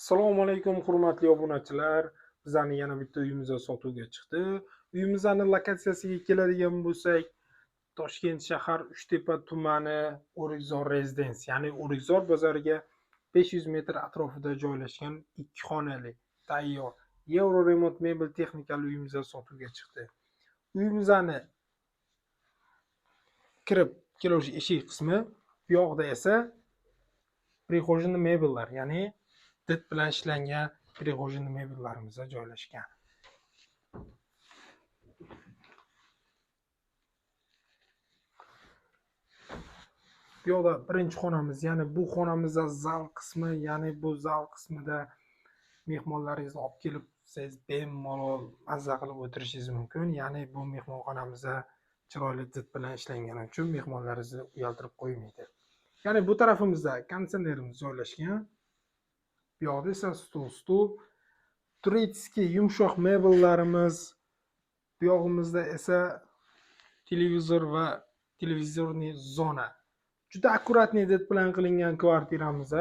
Assalomu alaykum hurmatli obunachilar. Bizning yana bitta uyimiz sotuvga chiqdi. Uyimizning lokatsiyasiga keladigan bo'lsak, Toshkent shahar Uchtepa tumani O'rikzor Residence, ya'ni O'rikzor bozoriga 500 metr atrofida joylashgan 2 xonali tayyor Euro Remont mebel texnikali uyimiz sotuvga chiqdi. Uyimizning kirib keluvchi eshik qismi, bu yoqda esa prixojniy mebellar, ya'ni dit bilan ishlangan prixojniy mebellarimiz joylashgan. Bu yoqda birinchi xonamiz, ya'ni bu xonamizda zal qismi, ya'ni bu zal qismida mehmonlaringizni olib kelib siz bemalol mazza qilib o'tirishingiz mumkin. Ya'ni bu mehmonxonamizda chiroyli dit bilan ishlanganing uchun mehmonlaringizni uyaltirib qo'ymaydi. Ya'ni bu tarafimizda konditsionerimiz joylashgan. Bu yoqda esa stul, turetskiy yumshoq mebellarimiz. Bu yog'imizda esa televizor va televizorniy zona. Juda akkuratniy dit bilan qilingan kvartiramiz.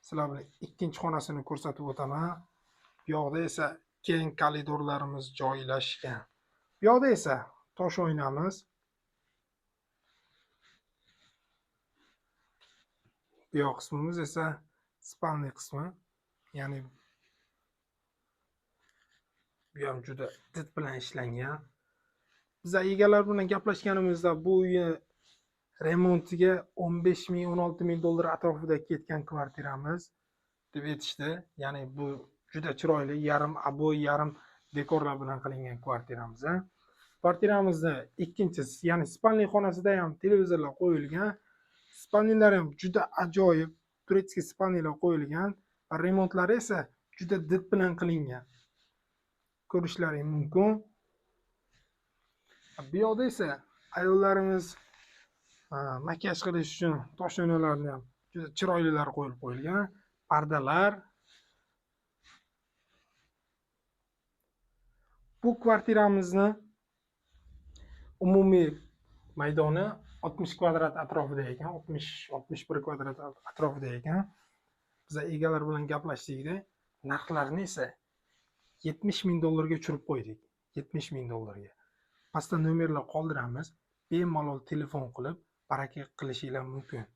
Sizlarga ikkinchi xonasini ko'rsatib o'taman. Bu yoqda esa keng koridorlarimiz joylashgan. Bu yoqda esa tosh oynamiz. Bu yoq qismimiz esa spalniy qismi. Ya'ni bu ham juda dit bilan ishlangan. Biz egalar bilan gaplashganimizda bu uy remontiga 15 ming 16 ming dollar atrofida ketgan kvartiramiz deb aytishdi. Ya'ni bu juda chiroyli yarim aboy, yarim dekorlar bilan qilingan kvartiramiz. Kvartiramizda ikkinchisi, ya'ni spalniy xonasida ham televizorlar qo'yilgan. Spalniylar ham juda ajoyib, turetskiy spalniylar qo'yilgan va remontlari esa juda dit bilan qilingan. Ko'rishlaring mumkin. Bu yoqda esa ayollarimiz makiyaj qilish uchun tosh oynalarni ham juda chiroylilar qo'yib qo'yilgan. Pardalar. Bu kvartiramizni umumiy maydoni 60 kvadrat atrofida ekan, 60-61 kvadrat atrofida ekan. Biz egalar bilan gaplashdik-da, narxlarini esa 70 ming dollarga tushirib qo'ydik. 70 ming dollarga. Pastda nomerlar qoldiramiz. Bemalol telefon qilib baraka qilishinglar mumkin.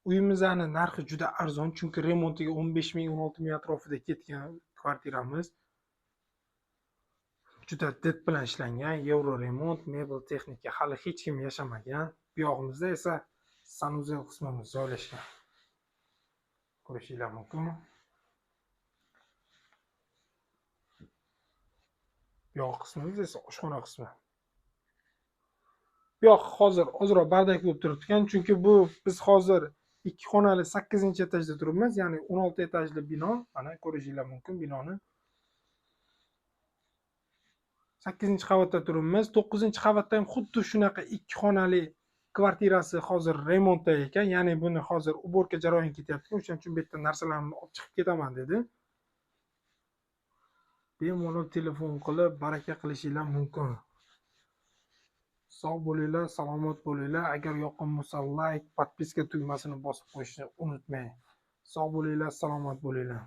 Uyimizning narxi juda arzon, chunki remontiga 15 ming 16 ming atrofida ketgan kvartiramiz. Juda dit bilan ishlangan Euro remont mebel texnika, hali hech kim yashamagan. Bu yog'imizda esa sanuzel qismimiz joylashgan. Ko'rishinglar mumkin. Bu yoq qismimiz esa oshxona qismi. Bu yoq hozir ozroq bardak bo'lib turibdi, chunki bu biz hozir 2 xonali 8-etajda turibmiz, ya'ni 16 etajli bino. Mana ko'rishinglar mumkin binoni. 8-qavatda turibmiz. 9-qavatda ham xuddi shunaqa 2 xonali kvartirasi hozir remontda ekan. Ya'ni buni hozir uborka jarayoni ketyapti. O'shaning uchun bu yerda narsalarni olib chiqib ketaman dedi. Bemalol telefon qilib baraka qilishinglar mumkin. Sog' bo'linglar, salomat bo'linglar. Agar yoqqan bo'lsa like, podpiska tugmasini bosib qo'yishni unutmang. Sog' bo'linglar, salomat bo'linglar.